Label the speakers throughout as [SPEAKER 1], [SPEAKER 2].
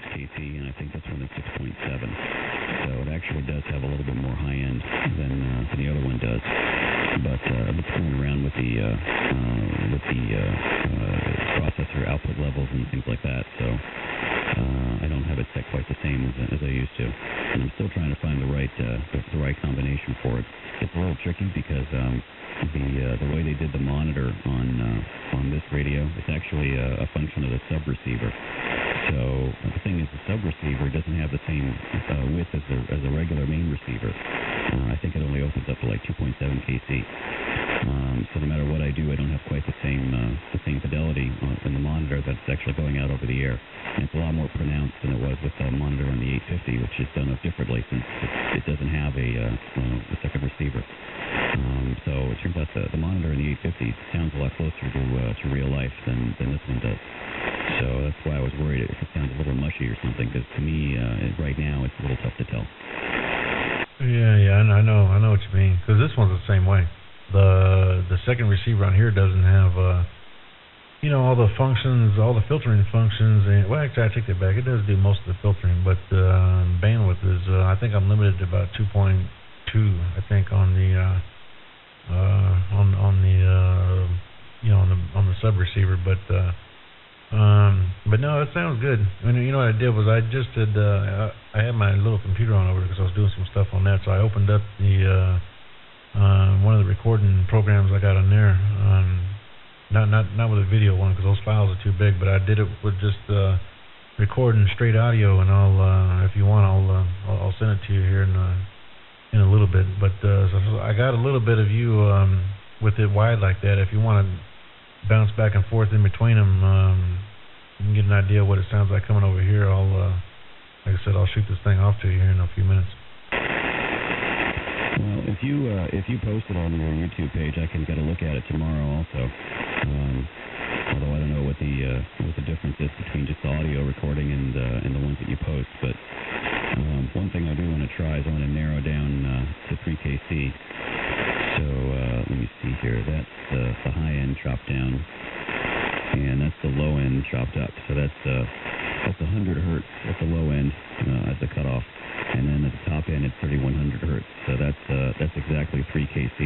[SPEAKER 1] KT, and I think this one is 6.7. So it actually does have a little bit more high end than the other one does. But I've been playing around with the processor output levels and things like that. So I don't have it set quite the same as I used to, and I'm still trying to find the right combination for it. It's a little tricky because the way they did the monitor on this radio, it's actually a function of the subreceiver. So the thing is, the subreceiver doesn't have the same width as the regular main receiver. I think it only opens up to like 2.7 kc. So no matter what I do, I don't have quite the same fidelity in the monitor that's actually going out over the air. And it's a lot more pronounced than it was with the monitor on the 850, which is done up differently since it doesn't have a second receiver. So it turns out the monitor in the 850 sounds a lot closer to real life than this one does. So that's why I was worried if it sounds a little mushy or something, because to me, right now, it's a little tough to tell.
[SPEAKER 2] Yeah, I know what you mean, because this one's the same way. The second receiver on here doesn't have, all the functions, all the filtering functions. And, well, actually, I take that back. It does do most of the filtering, but bandwidth is, I think I'm limited to about 2.2. I think on the on the sub receiver, but no, it sounds good. I mean, what I did was I just did. I had my little computer on over because I was doing some stuff on that, so I opened up the one of the recording programs I got on there. Not with a video one because those files are too big, but I did it with just recording straight audio, and I'll if you want, I'll send it to you here in a little bit. But so I got a little bit of you with it wide like that. If you want to bounce back and forth in between them, you can get an idea of what it sounds like coming over here. Like I said, I'll shoot this thing off to you here in a few minutes.
[SPEAKER 1] Well, if you post it on your YouTube page, I can get a look at it tomorrow also. Although I don't know what the difference is between just audio recording and the ones that you post. But one thing I do want to try is I want to narrow down to 3 kc. So let me see here. That's the high end chopped down, and that's the low end chopped up. So that's 100 hertz at the low end as the cutoff, and then at the top end it's 3100 hertz. So that's exactly 3 kc,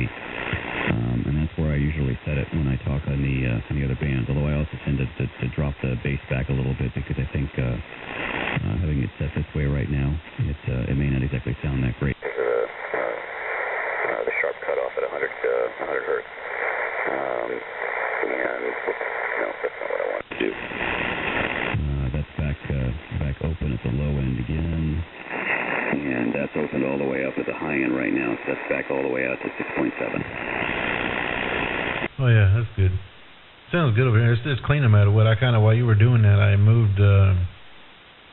[SPEAKER 1] and that's where I usually set it when I talk on the other bands. Although I also tend to drop the bass back a little bit because I think having it set this way right now, it may not exactly sound that great. The sharp cutoff at 100 hertz, and no, that's not what I want to do. That's back open at the low end again, and that's opened all the way up at the high end right now. So that's back all the way out to 6.7.
[SPEAKER 2] Oh yeah, that's good. Sounds good over here. It's clean no matter what. While you were doing that, I moved.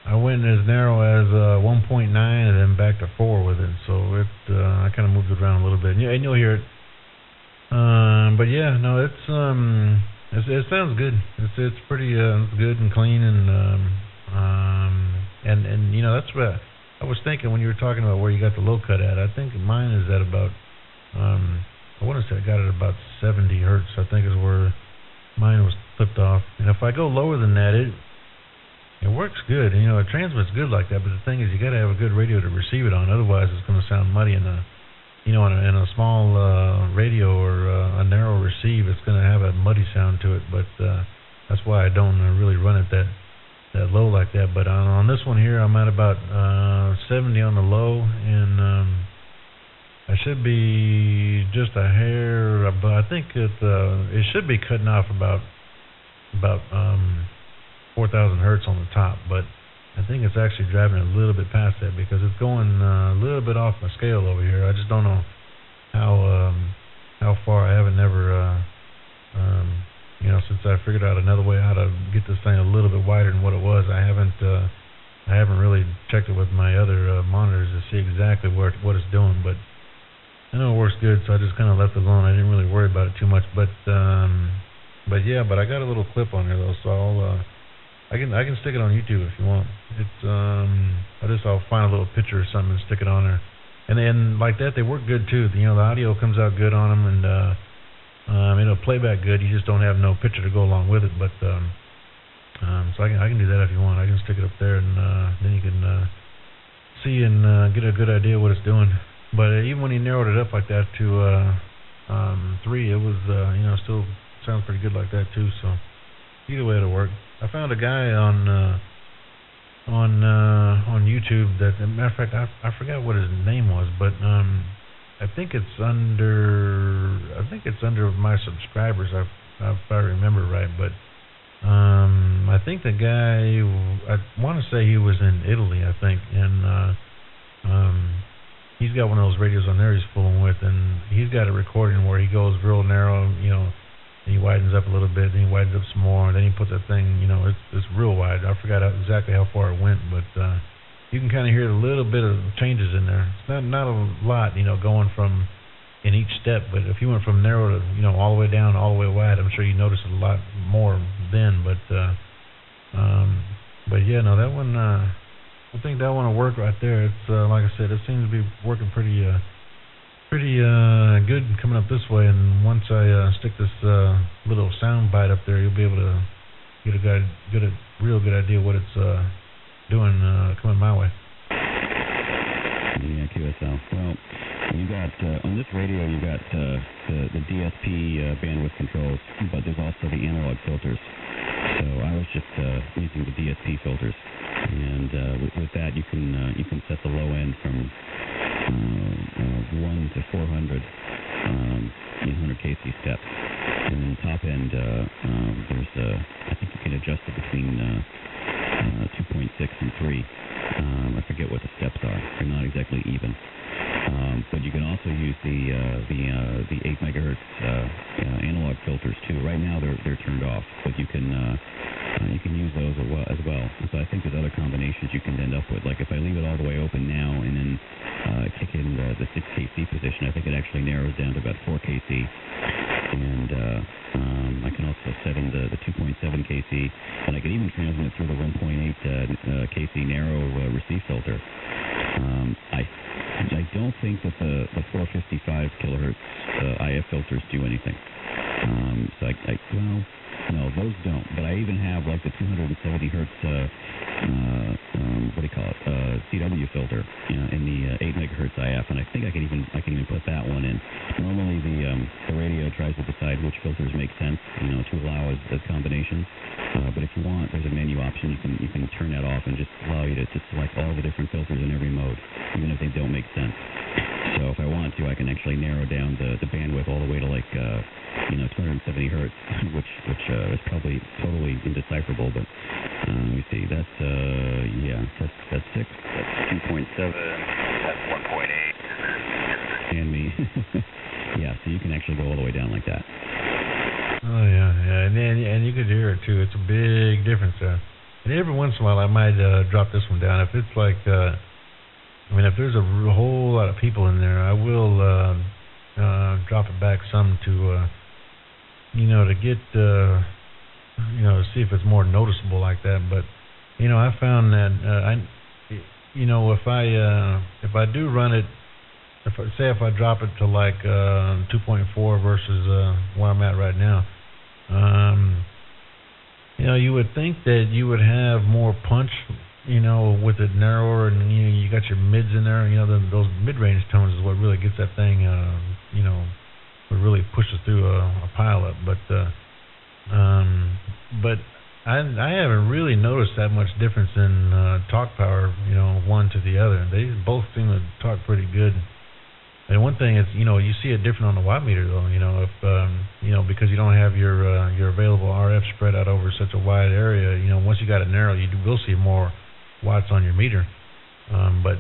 [SPEAKER 2] I went as narrow as 1.9 and then back to 4 with it. So I kind of moved it around a little bit, and you'll hear it. But yeah, no, it sounds good. It's pretty good and clean, and that's what I was thinking when you were talking about where you got the low cut at. I think mine is at about I want to say I got it about 70 hertz. I think is where mine was flipped off. And if I go lower than that, it works good. It transmits good like that. But the thing is, you got to have a good radio to receive it on. Otherwise, it's going to sound muddy in a small radio or a narrow receive. It's going to have a muddy sound to it. But that's why I don't really run it that low like that. But on this one here, I'm at about 70 on the low, and I should be just a hair. But I think it should be cutting off about 4,000 hertz on the top, but I think it's actually driving a little bit past that because it's going a little bit off my scale over here. I just don't know how far. I haven't never since I figured out another way how to get this thing a little bit wider than what it was. I haven't really checked it with my other monitors to see exactly what it's doing, but I know it works good, so I just kind of left it alone. I didn't really worry about it too much, but I got a little clip on there though, so I can stick it on YouTube if you want. It's I'll find a little picture or something and stick it on there, and then like that they work good too. The audio comes out good on them, and it'll play back good. You just don't have no picture to go along with it. But So I can do that if you want. I can stick it up there, and then you can see and get a good idea what it's doing. But even when he narrowed it up like that to 3, it was still sounds pretty good like that too. So either way it'll work. I found a guy on YouTube that, as a matter of fact, I forgot what his name was, but I think it's under my subscribers, if I remember right. But I think the guy, I want to say he was in Italy, I think, and he's got one of those radios on there he's fooling with, and he's got a recording where he goes real narrow, and he widens up a little bit, then he widens up some more, and then he puts that thing, it's real wide. I forgot exactly how far it went, but you can kind of hear a little bit of changes in there. It's not a lot, going from in each step, but if you went from narrow to, all the way down, all the way wide, I'm sure you notice it a lot more then, but yeah, no, that one, I think that one will work right there. It's like I said, it seems to be working pretty good coming up this way. And once I stick this little sound bite up there, you'll be able to get a real good idea what it's doing coming my way.
[SPEAKER 1] Yeah, QSL. Well, you got on this radio, you got the DSP bandwidth controls, but there's also the analog filters. So I was just using the DSP filters, and with that you can set the low end from 1 to 400 800 kc steps, and then top end there's I think you can adjust it between 2.6 and 3. I forget what the steps are; they're not exactly even. But you can also use the 8 megahertz analog filters too. Right now they're turned off, but you can use those as well. So I think there's other combinations you can end up with. Like if I leave it all the way open now and then kick in the 6 kc position, I think it actually narrows down to about 4 kc. And I can also set in the 2.7 kc, and I can even transmit through the 1.8 kc narrow receive filter. I don't think that the 455 kilohertz IF filters do anything. No, those don't. But I even have like the 270 hertz, CW filter, in the 8 megahertz IF, and I think I can even put that one in. Normally the radio tries to decide which filters make sense, to allow as combinations. But if you want, there's a menu option. You can turn that off and just allow you to select all the different filters in every mode, even if they don't make sense. So if I want to, I can actually narrow down the bandwidth all the way to 270 hertz, which is probably totally indecipherable. But let me see. That's 6. That's 2.7. That's 1.8. And me. Yeah. So you can actually go all the way down like that.
[SPEAKER 2] Oh yeah, and you could hear it too. It's a big difference there. And every once in a while, I might drop this one down if it's like. If there's a whole lot of people in there, I will drop it back some to get see if it's more noticeable like that. But I found that if I do run it, if I drop it to like 2.4 versus where I'm at right now, you would think that you would have more punch. With it narrower, and you got your mids in there. Those mid-range tones is what really gets that thing. What really pushes through a pileup. But I haven't really noticed that much difference in talk power. One to the other. They both seem to talk pretty good. And one thing is, you see it different on the watt meter though. If because you don't have your available RF spread out over such a wide area. Once you got it narrow, you will see more watts on your meter, but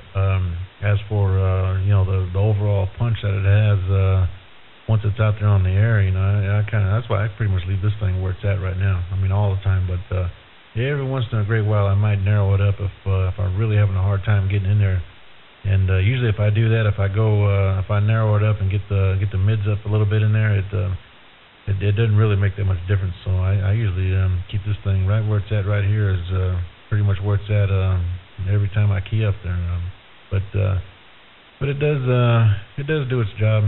[SPEAKER 2] as for the overall punch that it has once it's out there on the air, that's why I pretty much leave this thing where it's at right now. All the time, but every once in a great while I might narrow it up if I'm really having a hard time getting in there. And usually if I do that, if I narrow it up and get the mids up a little bit in there, it doesn't really make that much difference. So I usually keep this thing right where it's at right here is pretty much where it's at every time I key up there. But it does do its job,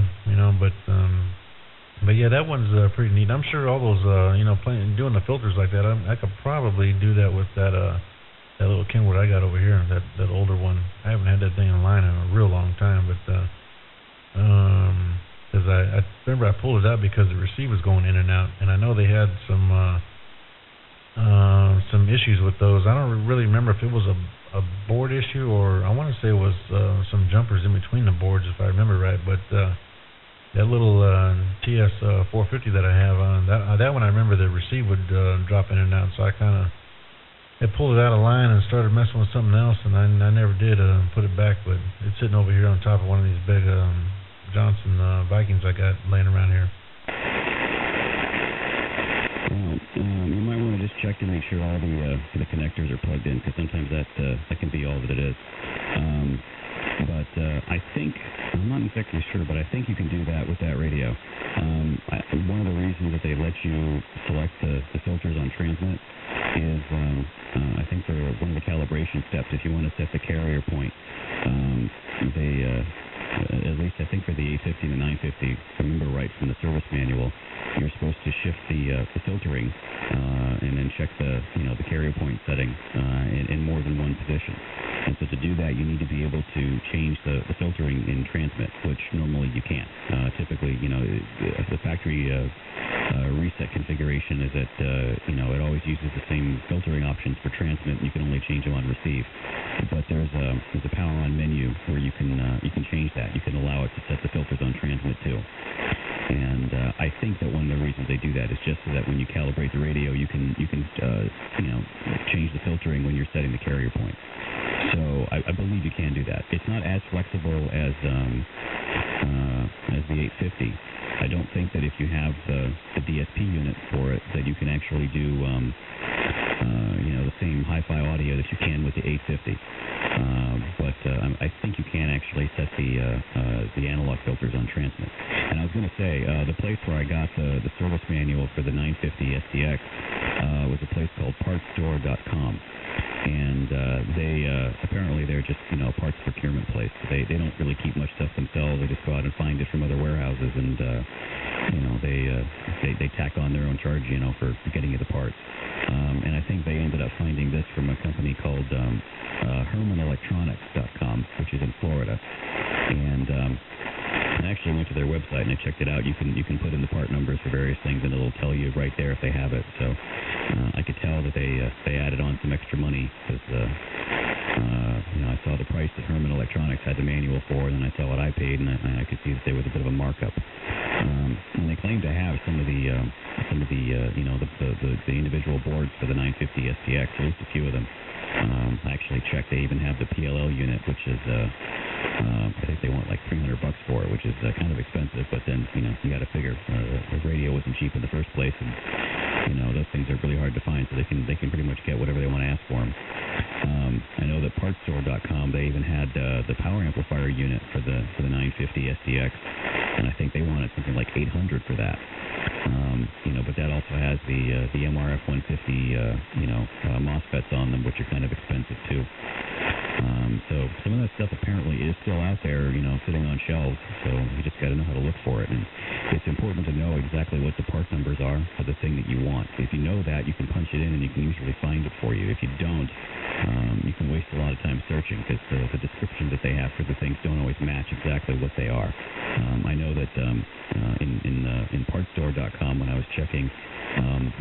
[SPEAKER 2] But But yeah, that one's pretty neat. I'm sure all those, doing the filters like that, I could probably do that with that little Kenwood I got over here, that older one. I haven't had that thing in line in a real long time, but because I remember I pulled it out because the receiver was going in and out, and I know they had some issues with those. I don't really remember if it was a board issue, or I want to say it was some jumpers in between the boards, if I remember right. But that little TS 450 that I have on, that one I remember the receiver would drop in and out, so I kind of pulled it out of line and started messing with something else, and I never did put it back, but it's sitting over here on top of one of these big Johnson Vikings I got laying around here.
[SPEAKER 1] You might want to just check to make sure all the connectors are plugged in, because sometimes that can be all that it is. But I think, I'm not exactly sure, but I think you can do that with that radio. One of the reasons that they let you select the filters on transmit is, I think for one of the calibration steps, if you want to set the carrier point, they, at least I think for the 850 and the 950, if I remember right from the service manual, you're supposed to shift the filtering and then check the carrier point setting in more than one position. And so to do that, you need to be able to change the filtering in transmit, which normally you can't. Typically, the factory reset configuration is that it always uses the same filtering options for transmit, and you can only change them on receive. But there's a power on menu where you can change that. You can allow it to set the filters on transmit too. And I think that one of the reasons they do that is just so that when you calibrate the radio, you can change the filtering when you're setting the carrier point. So I believe you can do that. It's not as flexible as the 850. I don't think that if you have the DSP unit for it, that you can actually do the same hi-fi audio that you can with the 850. But I think you can actually set the analog filters on transmit. And I was going to say, the place where I got the service manual for the 950 SDX was a place called partstore.com. And they apparently they're just a parts procurement place. They don't really keep much stuff themselves. They just go out and find it from other warehouses, and they tack on their own charge for getting you the parts. And I think they ended up finding this from a company called HermanElectronics.com, which is in Florida. And I actually went to their website and I checked it out. You can put in the part numbers for various things, and it'll tell you right there if they have it. So I could tell that they added on some extra money because I saw the price that Herman Electronics had the manual for, and then I saw what I paid, and I could see that there was a bit of a markup. And they claim to have some of the individual boards for the 950 SDX, at least a few of them. I actually checked. They even have the PLL unit, which is I think they want like $300 for it, which is kind of expensive. But then you got to figure the radio wasn't cheap in the first place, and those things are really hard to find. So they can pretty much get whatever they want to ask for them. I know that partstore.com, they even had the power amplifier unit for the 950 SDX, and I think they wanted something like $800 for that. But that also has the MRF 150 MOSFETs on them, which are kind of expensive too. So some of that stuff apparently is still out there, sitting on shelves. So you just got to know how to look for it, and it's important to know exactly what the part numbers are for the thing that you want. If you know that, you can punch it in and you can usually find it for you. If you don't, you can waste a lot of time searching because the descriptions that they have for the things don't always match exactly what they are. I know that in partstore.com, when I was checking,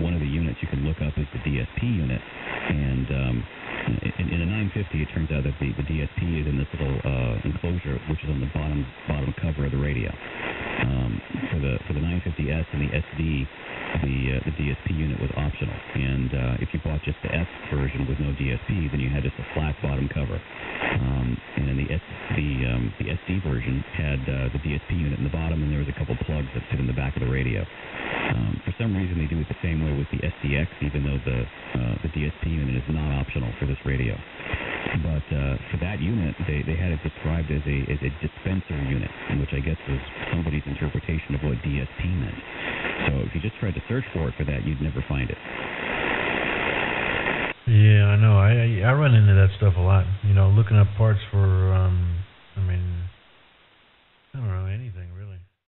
[SPEAKER 1] one of the units you can look up is the DSP unit, and in a 950, it turns out that the DSP is in this little enclosure, which is on the bottom cover of the radio. For the 950S and the SD, the DSP unit was optional, and if you bought just the S version with no DSP, then you had just a flat bottom cover. And then the SD version had the DSP unit in the bottom, and there was a couple plugs that fit in the back of the radio. For some reason, they do it the same way with the SDX, even though the DSP unit is not optional for this radio. But for that unit, they had it described as a dispenser unit, which I guess was somebody's interpretation of what DSP meant. So if you just tried to search for it for that, you'd never find it.
[SPEAKER 2] Yeah, I know. I run into that stuff a lot. Looking up parts for